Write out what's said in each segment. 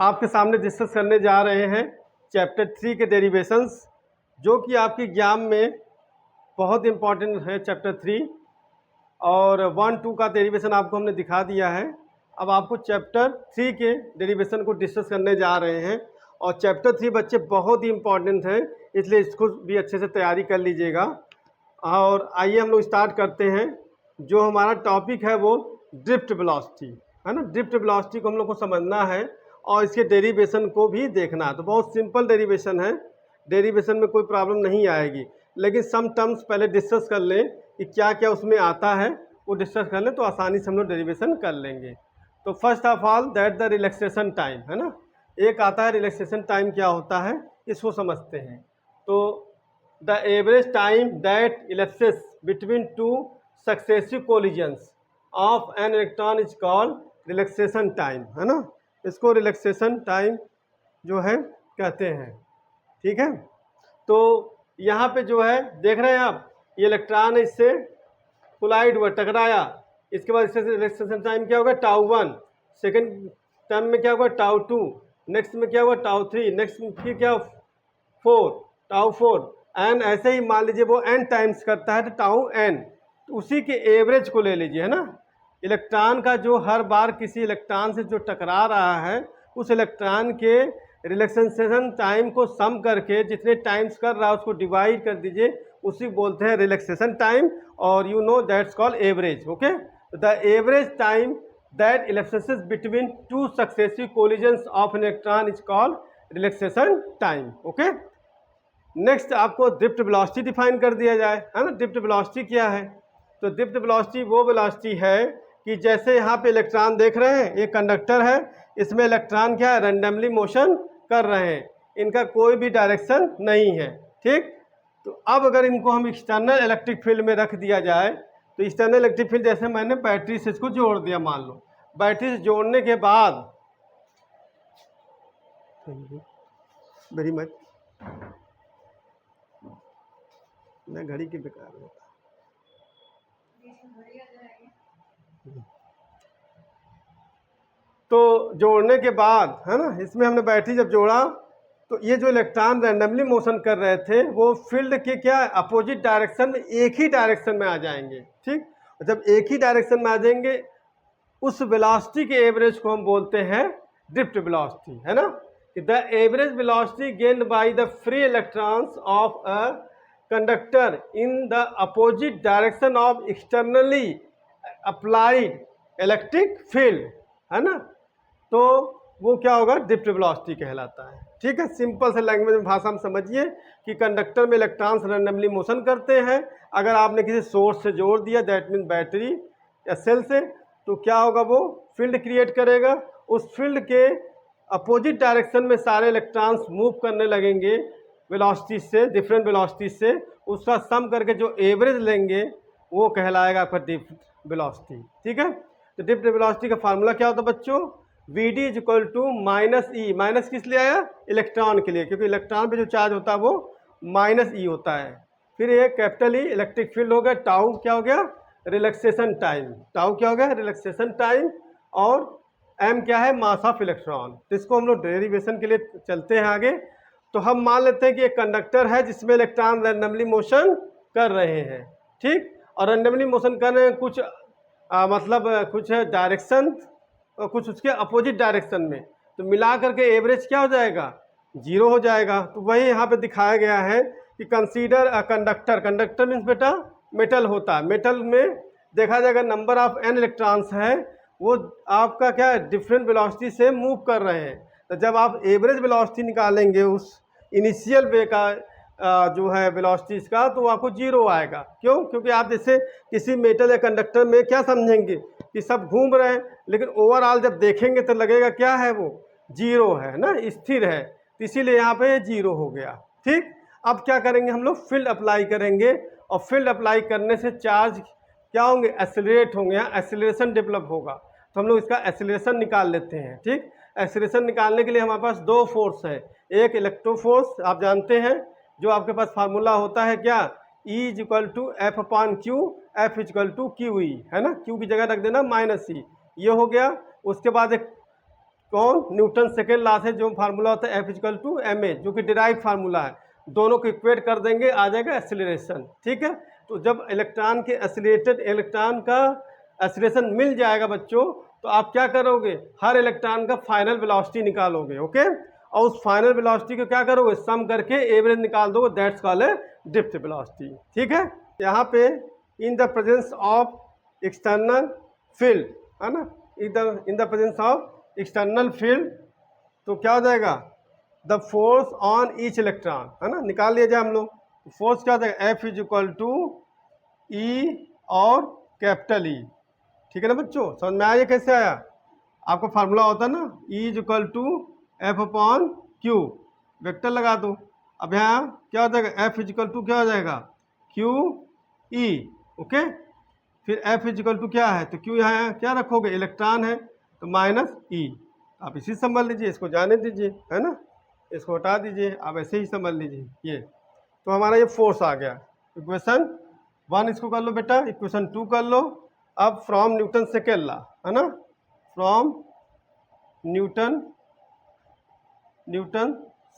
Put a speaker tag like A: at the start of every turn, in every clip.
A: आपके सामने डिस्कस करने जा रहे हैं चैप्टर 3 के डेरिवेशंस, जो कि आपके एग्जाम में बहुत इंपॉर्टेंट है। चैप्टर 3 और 1-2 का डेरिवेशन आपको हमने दिखा दिया है। अब आपको चैप्टर 3 के डेरिवेशन को डिस्कस करने जा रहे हैं। और चैप्टर 3 बच्चे बहुत ही इंपॉर्टेंट है, इसलिए इसको भी अच्छे से तैयारी कर लीजिएगा। और आइए हम लोग स्टार्ट करते हैं। जो हमारा टॉपिक है वो ड्रिफ्ट वेलोसिटी है ना। ड्रिफ्ट वेलोसिटी को हम लोग को समझना है और इसके डेरिवेशन को भी देखना है। तो बहुत सिंपल डेरिवेशन है, डेरिवेशन में कोई प्रॉब्लम नहीं आएगी, लेकिन सम टर्म्स पहले डिस्कस कर लें कि क्या क्या उसमें आता है, वो डिस्कस कर लें तो आसानी से हम लोग डेरिवेशन कर लेंगे। तो first of all that the relaxation time है ना, एक आता है रिलैक्सेशन टाइम क्या होता है, इसको समझते हैं। तो the average time that elapses between two successive collisions of an electron is called relaxation time है ना। इसको रिलैक्सेशन टाइम जो है कहते हैं, ठीक है। तो यहाँ पे जो है देख रहे हैं आप, ये इलेक्ट्रॉन इससे कोलाइड हुआ, टकराया, इसके बाद इससे रिलैक्सेशन टाइम क्या होगा, टाउ 1। सेकेंड टर्म में क्या होगा, टाउ 2। नेक्स्ट में क्या हुआ, टाउ 3। नेक्स्ट में फिर क्या, 4, टाउ 4। एन ऐसे ही मान लीजिए वो n टाइम्स करता है तो टाउ n, तो उसी के एवरेज को ले लीजिए है ना। इलेक्ट्रॉन का जो हर बार किसी इलेक्ट्रॉन से जो टकरा रहा है, उस इलेक्ट्रॉन के रिलैक्सेशन टाइम को सम करके जितने टाइम्स कर रहा है उसको डिवाइड कर दीजिए, उसी बोलते हैं रिलैक्सेशन टाइम। और you know that's called average. Okay, the average time that elapses between two successive collisions of an electron is called relaxation time. Okay, next आपको ड्रिफ्ट वेलोसिटी डिफाइन कर दिया जाए है ना। ड्रिफ्ट वेलोसिटी क्या है, तो ड्रिफ्ट वेलोसिटी वो वेलोसिटी है कि जैसे यहाँ पे इलेक्ट्रॉन देख रहे हैं, एक कंडक्टर है, इसमें इलेक्ट्रॉन क्या है, रैंडमली मोशन कर रहे हैं, इनका कोई भी डायरेक्शन नहीं है, ठीक। तो अब अगर इनको हम एक्सटर्नल इलेक्ट्रिक फील्ड में रख दिया जाए, तो एक्सटर्नल इलेक्ट्रिक फील्ड जैसे मैंने बैटरी से इसको जोड़ दिया, मान लो बैटरी से जोड़ने के बाद, वेरी मच, मैं घड़ी की बेकार होता, तो जोड़ने के बाद है ना, इसमें हमने बैटरी जब जोड़ा तो ये जो इलेक्ट्रॉन रैंडमली मोशन कर रहे थे वो फील्ड के क्या अपोजिट डायरेक्शन में, एक ही डायरेक्शन में आ जाएंगे, ठीक। जब एक ही डायरेक्शन में आ जाएंगे, उस वेलोसिटी के एवरेज को हम बोलते हैं ड्रिफ्ट वेलोसिटी है ना। The average velocity gained by the free electrons of a conductor in the opposite direction of externally applied electric field है ना, तो वो क्या होगा, ड्रिफ्ट वेलोसिटी कहलाता है, ठीक है। सिंपल से लैंग्वेज में भाषा में समझिए कि कंडक्टर में इलेक्ट्रॉन्स रैंडमली मोशन करते हैं, अगर आपने किसी सोर्स से जोड़ दिया, दैट मीन बैटरी या सेल से, तो क्या होगा, वो फील्ड क्रिएट करेगा। उस फील्ड के अपोजिट डायरेक्शन में सारे इलेक्ट्रॉन्स मूव करने लगेंगे वेलोसिटी से, डिफरेंट वेलोसिटी से, उसका सम करके जो एवरेज लेंगे वो कहलाएगा आपका ड्रिफ्ट वेलोसिटी, ठीक है। तो ड्रिफ्ट वेलोसिटी का फार्मूला क्या होता है बच्चों, Vd is equal to minus E, minus किस लिए आया, इलेक्ट्रॉन के लिए, क्योंकि इलेक्ट्रॉन पे जो चार्ज होता है वो माइनस ई होता है। फिर ये कैपिटल ई इलेक्ट्रिक फील्ड हो गया, टाउ क्या हो गया, रिलैक्सेशन टाइम, टाउ क्या हो गया, रिलैक्सेशन टाइम, और एम क्या है, मास ऑफ इलेक्ट्रॉन। तो इसको हम लोग डेरिवेशन के लिए चलते हैं आगे। तो हम मान लेते हैं कि एक कंडक्टर है जिसमें इलेक्ट्रॉन रैंडमली मोशन कर रहे हैं, ठीक, और रैंडमली मोशन कर रहे हैं, कुछ मतलब कुछ डायरेक्शन और कुछ उसके अपोजिट डायरेक्शन में, तो मिला करके एवरेज क्या हो जाएगा, 0 हो जाएगा। तो वही यहाँ पे दिखाया गया है कि consider a conductor, conductor means बेटा मेटल होता है, मेटल में देखा जाएगा नंबर ऑफ n इलेक्ट्रॉन्स है, वो आपका क्या है, डिफरेंट वेलोसिटी से मूव कर रहे हैं। तो जब आप एवरेज वेलोसिटी निकालेंगे उस इनिशियल वे का जो है वेलोसिटी इसका, तो आपको 0 आएगा। क्यों, क्योंकि आप जैसे किसी मेटल या कंडक्टर में क्या समझेंगे कि सब घूम रहे हैं, लेकिन ओवरऑल जब देखेंगे तो लगेगा क्या है, वो 0 है ना, स्थिर है, तो इसीलिए यहाँ पे 0 हो गया, ठीक। अब क्या करेंगे हम लोग, फील्ड अप्लाई करेंगे, और फील्ड अप्लाई करने से चार्ज क्या होंगे, एक्सेलरेट होंगे, या एक्सेलरेशन डेवलप होगा। तो हम लोग इसका एक्सेलरेशन निकाल लेते हैं, ठीक। एक्सेलरेशन निकालने के लिए हमारे पास 2 फोर्स है, एक इलेक्ट्रो फोर्स आप जानते हैं, जो आपके पास फार्मूला होता है क्या, E is equal to F upon Q, F is equal to Q E है ना, क्यू की जगह रख देना माइनस ई, ये हो गया। उसके बाद एक कौन, न्यूटन सेकेंड लॉ से जो फार्मूला होता है F=ma, जो कि डिराइव फार्मूला है, दोनों को इक्वेट कर देंगे, आ जाएगा एक्सीलरेशन। ठीक है, तो जब इलेक्ट्रॉन के एक्सीलरेटेड इलेक्ट्रॉन का एक्सीलरेशन मिल जाएगा बच्चों, तो आप क्या करोगे, हर इलेक्ट्रॉन का फाइनल वेलोसिटी निकालोगे। ओके, और उस फाइनल वेलोसिटी को क्या करोगे, सम करके एवरेज निकाल दोगे, दैट्स कॉल्ड ड्रिफ्ट वेलोसिटी। ठीक है, यहाँ पे in the presence of external field, है ना, in the presence of external field, तो क्या हो जाएगा, the force on each electron, है ना, निकाल लिया जाए हम लोग, फोर्स क्या हो जाएगा, F=E और कैपिटल E। ठीक है ना बच्चों, समझ में आया ये कैसे आया, आपका फार्मूला होता है ना E=F/Q, वेक्टर लगा दो। अब यहाँ क्या हो जाएगा, F क्या हो जाएगा, QE। ओके, फिर F क्या है, तो Q यहाँ क्या रखोगे, इलेक्ट्रॉन है, तो -E। आप इसी समझ लीजिए, इसको जाने दीजिए, है ना, इसको हटा दीजिए, आप ऐसे ही समझ लीजिए ये। तो हमारा ये फोर्स आ गया, इक्वेशन 1 इसको कर लो बेटा, इक्वेशन 2 कर लो। अब फ्रॉम न्यूटन सेकेंड लॉ, है ना, फ्रॉम न्यूटन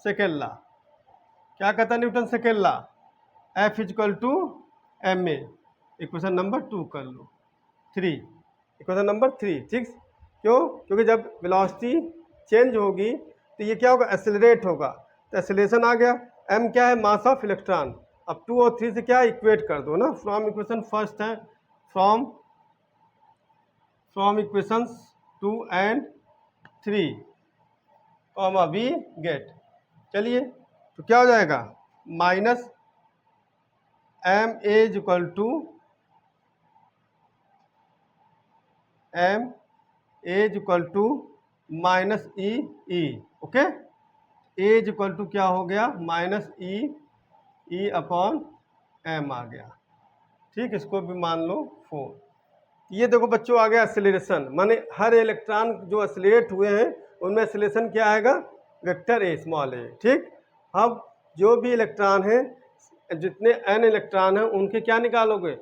A: सेकेंड लॉ, क्या कहता है Newton second law, F=ma, equation number 2 कर लो, 3, इक्वेशन नंबर 3। ठीक, क्यों, क्योंकि जब वेलोसिटी चेंज होगी तो ये क्या होगा, एक्सेलरेट होगा, तो एक्सेलरेशन आ गया। m क्या है, मास ऑफ इलेक्ट्रॉन। अब 2 और 3 से क्या इक्वेट कर दो ना, फ्रॉम इक्वेशन फर्स्ट है, from equations 2 and 3 comma we get, चलिए तो क्या हो जाएगा, -ma=-e। ओके, A= क्या हो गया, -E/m आ गया। ठीक, इसको भी मान लो 4। ये देखो बच्चों आ गया एक्सेलरेशन, माने हर इलेक्ट्रॉन जो एक्सेलरेट हुए हैं उनमें एक्सेलरेशन क्या आएगा, वेक्टर A स्मॉल a। ठीक, अब जो भी इलेक्ट्रॉन है, जितने n इलेक्ट्रॉन हैं उनके क्या निकालोगे,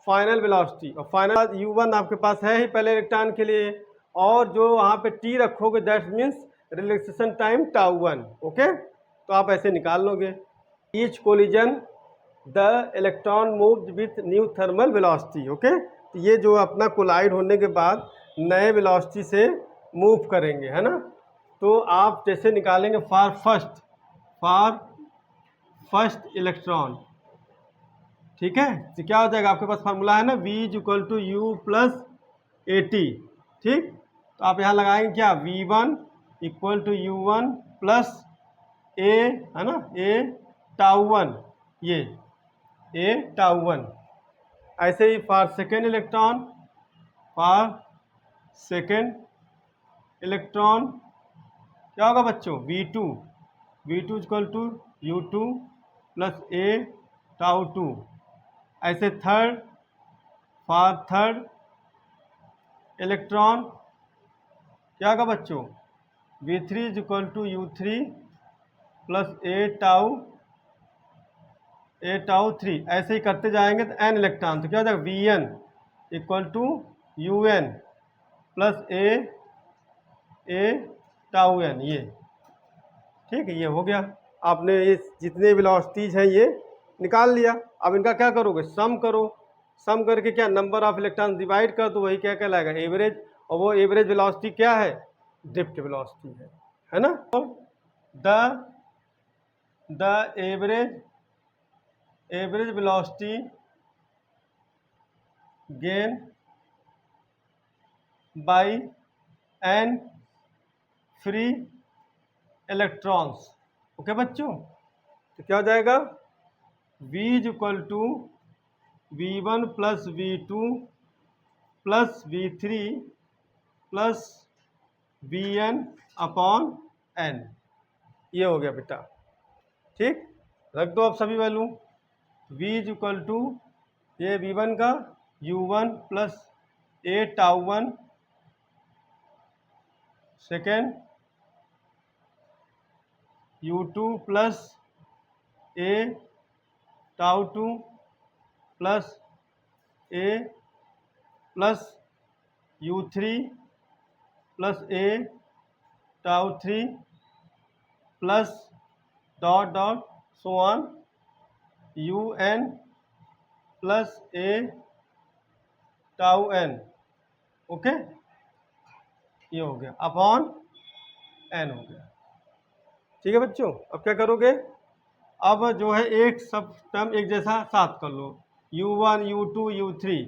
A: फाइनल वेलोसिटी, और फाइनल u1 आपके पास है ही पहले इलेक्ट्रॉन के लिए, और जो वहाँ पे t रखोगे that means relaxation time τ1। Okay, तो आप ऐसे निकाल लोगे, each collision the electron moved with new thermal velocity. Okay, तो ये जो अपना कोलाइड होने के बाद नए वेलोसिटी से मूव करेंगे, है ना, तो आप जैसे निकालेंगे फॉर फर्स्ट इलेक्ट्रॉन। ठीक है, तो क्या हो जाएगा, आपके पास फार्मूला है ना, V=U+AT। ठीक, तो आप यहाँ लगाएंगे क्या, V1=U1+A, है ना, A τ1, ये A τ1। ऐसे ही फॉर सेकेंड इलेक्ट्रॉन क्या होगा बच्चों, V2=U2+A τ2। ऐसे थर्ड इलेक्ट्रॉन क्या होगा बच्चों, V3=U3+A τ3। ऐसे ही करते जाएंगे तो n इलेक्ट्रॉन, तो क्या हो जाएगा, Vn=UN+A τn, ये। ठीक है, ये हो गया, आपने ये जितने वेलोसिटीज हैं ये निकाल लिया। अब इनका क्या करोगे, सम करो, सम करके क्या, नंबर ऑफ इलेक्ट्रॉन डिवाइड कर दो, वही क्या कहलाएगा, एवरेज, और वो एवरेज वेलोसिटी क्या है, ड्रिफ्ट वेलोसिटी है ना। The average velocity gain by n free electrons. Okay बच्चों, तो क्या हो जाएगा, V=V1+V2+V3+Vn/n, ये हो गया बेटा। ठीक, रख दो आप सभी वैल्यू, V= ये V1 का U1+A τ1 second, U2+A τ2 plus A plus U3+A tau 3 plus dot dot so on UN plus A tau N। Okay, ये हो गया अपॉन N हो गया। ठीक है बच्चों, अब क्या करोगे, अब जो है एक सब टर्म एक जैसा साथ कर लो, U1 U2 U3,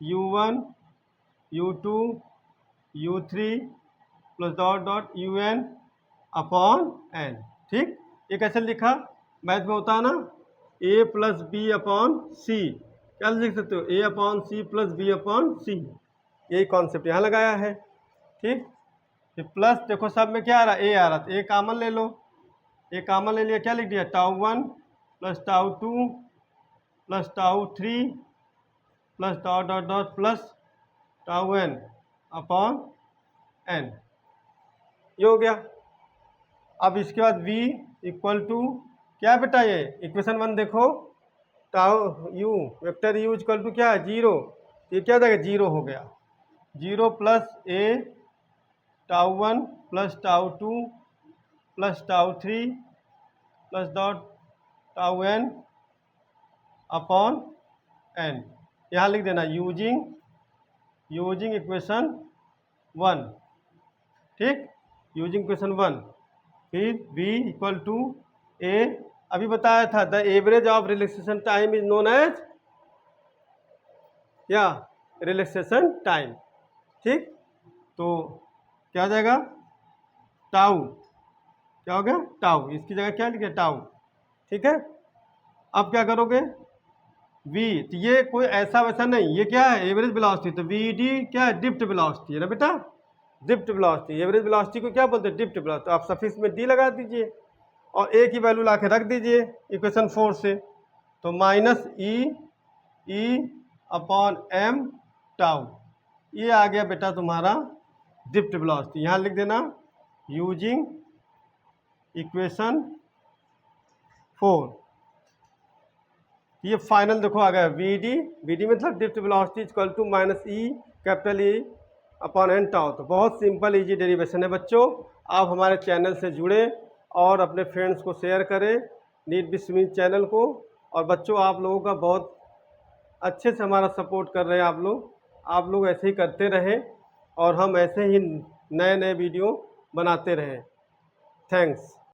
A: U1 U2 U3 plus dot dot UN upon N। ठीक, ये कैसे लिखा, मैथ में होता है ना A plus B upon C, क्या लिख सकते हो, A upon C plus B upon C, यही कॉन्सेप्ट यहाँ लगाया है। ठीक, फिर प्लस देखो सब में क्या आ रहा है, A आ रहा, तो A कॉमन ले लो, A कॉमन ले लिया, क्या लिख दिया, tau 1 plus tau 2 plus tau 3 plus dot dot dot plus tau N upon N, ये हो गया। अब इसके बाद v इक्वल टू क्या बेटा, ये इक्वेशन 1 देखो, tau u vector u equal to क्या है 0, ये क्या था 0 हो गया, 0 plus a tau 1 plus tau 2 plus tau 3 plus dot tau n upon n, यहाँ लिख देना यूजिंग इक्वेशन 1। ठीक, यूजिंग इक्वेशन 1, फिर v इक्वल टू a, अभी बताया था the average of relaxation time is known as क्या, रिलैक्सेशन टाइम। ठीक, तो क्या हो जाएगा, टाउ, क्या हो गया टाउ, इसकी जगह क्या लिखे टाउ। ठीक है, अब क्या करोगे, v, तो ये कोई ऐसा वैसा नहीं, ये क्या है एवरेज वेलोसिटी, तो vd क्या है डिप्ट वेलोसिटी है ना बेटा, डिप्ट वेलोसिटी, एवरेज वेलोसिटी को क्या बोलते हैं डिप्ट वेलोसिटी, तो आप सफिक्स में d लगा दीजिए और a की वैल्यू ला के रख दीजिए इक्वेशन 4 से, तो माइनस ई अपॉन m टाउ, ये आ गया बेटा तुम्हारा डिप्ट वेलोसिटी। यहाँ लिख देना यूजिंग इक्वेशन 4, ये फाइनल देखो आ गया वीडी मतलब drift velocity equal to minus E capital E upon N tau. तो बहुत सिंपल इजी डेरिवेशन है बच्चों, आप हमारे चैनल से जुड़े और अपने फ्रेंड्स को शेयर करें नीट विद स्विमिंग चैनल को। और बच्चों आप लोगों का बहुत अच्छे से हमारा सपोर्ट कर रहे हैं आप लोग ऐसे ही करते रहें और हम ऐसे ही नए नए वीडियो बनाते रहें। थैंक्स।